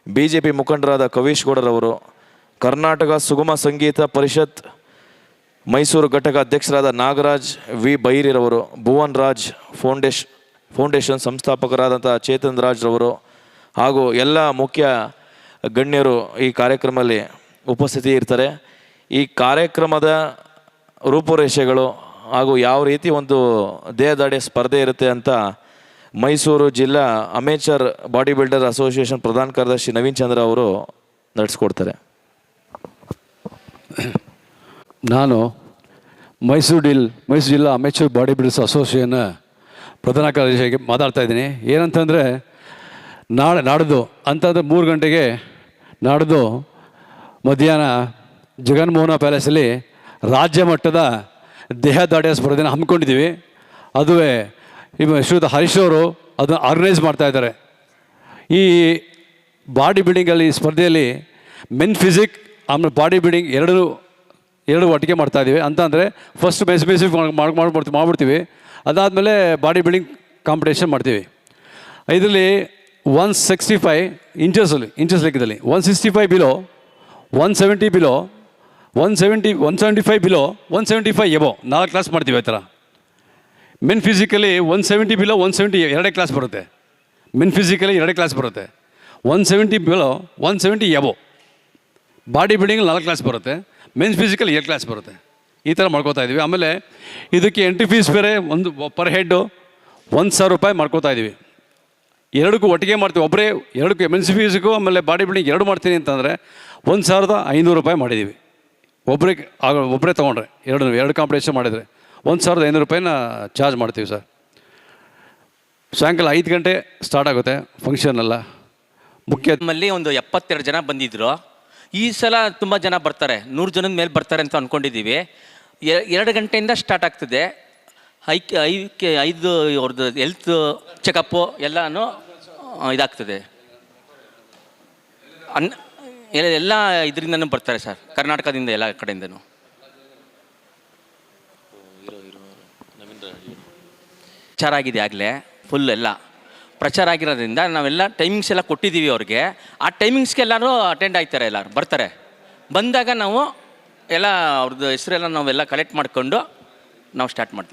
BJP ಮುಖಂಡರಾದ ಕವೀಶ್ ಗೌಡರವರು, ಕರ್ನಾಟಕ ಸುಗಮ ಸಂಗೀತ ಪರಿಷತ್ ಮೈಸೂರು ಘಟಕ ಅಧ್ಯಕ್ಷರಾದ ನಾಗರಾಜ್ ವಿ ಬೈರಿರವರು, ಭುವನ್ ರಾಜ್ ಫೌಂಡೇಶನ್ ಸಂಸ್ಥಾಪಕರಾದಂಥ ಚೇತನ್ ರಾಜ್ ರವರು ಹಾಗೂ ಎಲ್ಲ ಮುಖ್ಯ ಗಣ್ಯರು ಈ ಕಾರ್ಯಕ್ರಮದಲ್ಲಿ ಉಪಸ್ಥಿತಿ ಇರ್ತಾರೆ. ಈ ಕಾರ್ಯಕ್ರಮದ ರೂಪುರೇಷೆಗಳು ಹಾಗೂ ಯಾವ ರೀತಿ ಒಂದು ದೇಹದಾಡಿಯ ಸ್ಪರ್ಧೆ ಇರುತ್ತೆ ಅಂತ ಮೈಸೂರು ಜಿಲ್ಲಾ ಅಮೇಚರ್ ಬಾಡಿ ಬಿಲ್ಡರ್ ಅಸೋಸಿಯೇಷನ್ ಪ್ರಧಾನ ಕಾರ್ಯದರ್ಶಿ ನವೀನ್ ಚಂದ್ರ ಅವರು ನಡೆಸ್ಕೊಡ್ತಾರೆ. ನಾನು ಮೈಸೂರು ಜಿಲ್ಲಾ ಅಮೇಚರ್ ಬಾಡಿ ಬಿಲ್ಡರ್ಸ್ ಅಸೋಸಿಯೇಷನ್ ಪ್ರಧಾನ ಕಾರ್ಯದರ್ಶಿಯಾಗಿ ಮಾತಾಡ್ತಾ ಇದ್ದೀನಿ. ಏನಂತಂದರೆ ನಾಡ್ದು ಅಂತಂದರೆ 3 ಗಂಟೆಗೆ ನಾಡ್ದು ಮಧ್ಯಾಹ್ನ ಜಗನ್ಮೋಹನ ಪ್ಯಾಲೇಸಲ್ಲಿ ರಾಜ್ಯ ಮಟ್ಟದ ದೇಹದಾಡಿಯ ಸ್ಪರ್ಧೆನ ಹಮ್ಮಿಕೊಂಡಿದ್ದೀವಿ. ಅದುವೇ ಶ್ರೀಯುತ ಹರೀಶ್ ಅವರು ಅದನ್ನು ಆರ್ಗನೈಸ್ ಮಾಡ್ತಾಯಿದ್ದಾರೆ. ಈ ಬಾಡಿ ಬಿಲ್ಡಿಂಗಲ್ಲಿ ಸ್ಪರ್ಧೆಯಲ್ಲಿ ಮೆನ್ ಫಿಸಿಕ್ ಆಮೇಲೆ ಬಾಡಿ ಬಿಲ್ಡಿಂಗ್ ಎರಡು ಒಟ್ಟಿಗೆ ಮಾಡ್ತಾಯಿದ್ದೀವಿ. ಅಂತ ಅಂದರೆ ಫಸ್ಟ್ ಮೆನ್ಸ್ ಫಿಸಿಕ್ ಮಾಡ್ಬಿಡ್ತೀವಿ. ಅದಾದಮೇಲೆ ಬಾಡಿ ಬಿಲ್ಡಿಂಗ್ ಕಾಂಪಿಟೇಷನ್ ಮಾಡ್ತೀವಿ. ಇದರಲ್ಲಿ 165 ಇಂಚಸ್ ಲೆಕ್ಕದಲ್ಲಿ 165 below, 170 below, 175 below, 175 above 4 class ಮಾಡ್ತೀವಿ. ಆ ಥರ ಮೆನ್ ಫಿಸಿಕಲಿ 170 ಬಿಲೋ 170 2 ಕ್ಲಾಸ್ ಬರುತ್ತೆ. ಮೆನ್ ಫಿಸಿಕಲಿ 2 ಕ್ಲಾಸ್ ಬರುತ್ತೆ. 170 below 170 above. Body building 4 class ಬರುತ್ತೆ. ಮೆನ್ಸ್ ಫಿಸಿಕಲ್ 2 ಕ್ಲಾಸ್ ಬರುತ್ತೆ. ಈ ಥರ ಮಾಡ್ಕೋತಾ ಇದ್ದೀವಿ. ಆಮೇಲೆ ಇದಕ್ಕೆ ಎಂಟ್ರಿ ಫೀಸ್ ಬೇರೆ ಒಂದು ಪರ್ ಹೆಡ್ಡು 1,000 ರೂಪಾಯಿ ಮಾಡ್ಕೋತಾ ಇದ್ದೀವಿ. ಎರಡಕ್ಕೂ ಒಟ್ಟಿಗೆ ಮಾಡ್ತೀವಿ. ಎರಡಕ್ಕೂ ಮೆನ್ಸ್ ಫಿಸಿಕ್ಕು ಆಮೇಲೆ ಬಾಡಿ ಬಿಲ್ಡಿಂಗ್ 2 ಮಾಡ್ತೀನಿ ಅಂತಂದರೆ 1,500 ರೂಪಾಯಿ ಮಾಡಿದ್ದೀವಿ. ಒಬ್ಬರೇ ತೊಗೊಂಡ್ರೆ ಎರಡು ಕಾಂಪಿಟೇಷನ್ ಮಾಡಿದರೆ 1,500 ರೂಪಾಯಿನ ಚಾರ್ಜ್ ಮಾಡ್ತೀವಿ ಸರ್. ಸಾಯಂಕಾಲ 5 ಗಂಟೆ ಸ್ಟಾರ್ಟ್ ಆಗುತ್ತೆ ಫಂಕ್ಷನ್ ಎಲ್ಲ. ನಮ್ಮಲ್ಲಿ ಒಂದು 72 ಜನ ಬಂದಿದ್ದರು. ಈ ಸಲ ತುಂಬ ಜನ ಬರ್ತಾರೆ, 100 ಜನದ ಮೇಲೆ ಬರ್ತಾರೆ ಅಂತ ಅಂದ್ಕೊಂಡಿದ್ದೀವಿ. 2 ಗಂಟೆಯಿಂದ ಸ್ಟಾರ್ಟ್ ಆಗ್ತದೆ. 5 ಅವ್ರದ್ದು ಹೆಲ್ತ್ ಚೆಕಪ್ಪು ಎಲ್ಲನೂ ಇದಾಗ್ತದೆ. ಎಲ್ಲ ಇದರಿಂದನೂ ಬರ್ತಾರೆ ಸರ್, ಕರ್ನಾಟಕದಿಂದ ಎಲ್ಲ ಕಡೆಯಿಂದನೂ. ಪ್ರಚಾರ ಆಗಿದೆ ಆಗಲೇ ಫುಲ್ ಎಲ್ಲ ಪ್ರಚಾರ ಆಗಿರೋದ್ರಿಂದ ನಾವೆಲ್ಲ ಟೈಮಿಂಗ್ಸ್ ಎಲ್ಲ ಕೊಟ್ಟಿದ್ದೀವಿ ಅವ್ರಿಗೆ. ಆ ಟೈಮಿಂಗ್ಸ್ಗೆ ಎಲ್ಲರೂ ಅಟೆಂಡ್ ಆಗ್ತಾರೆ, ಎಲ್ಲರೂ ಬರ್ತಾರೆ. ಬಂದಾಗ ನಾವು ಎಲ್ಲ ಅವ್ರದ್ದು ಹೆಸರೆಲ್ಲ ನಾವೆಲ್ಲ ಕಲೆಕ್ಟ್ ಮಾಡಿಕೊಂಡು ನಾವು ಸ್ಟಾರ್ಟ್ ಮಾಡ್ತೀವಿ.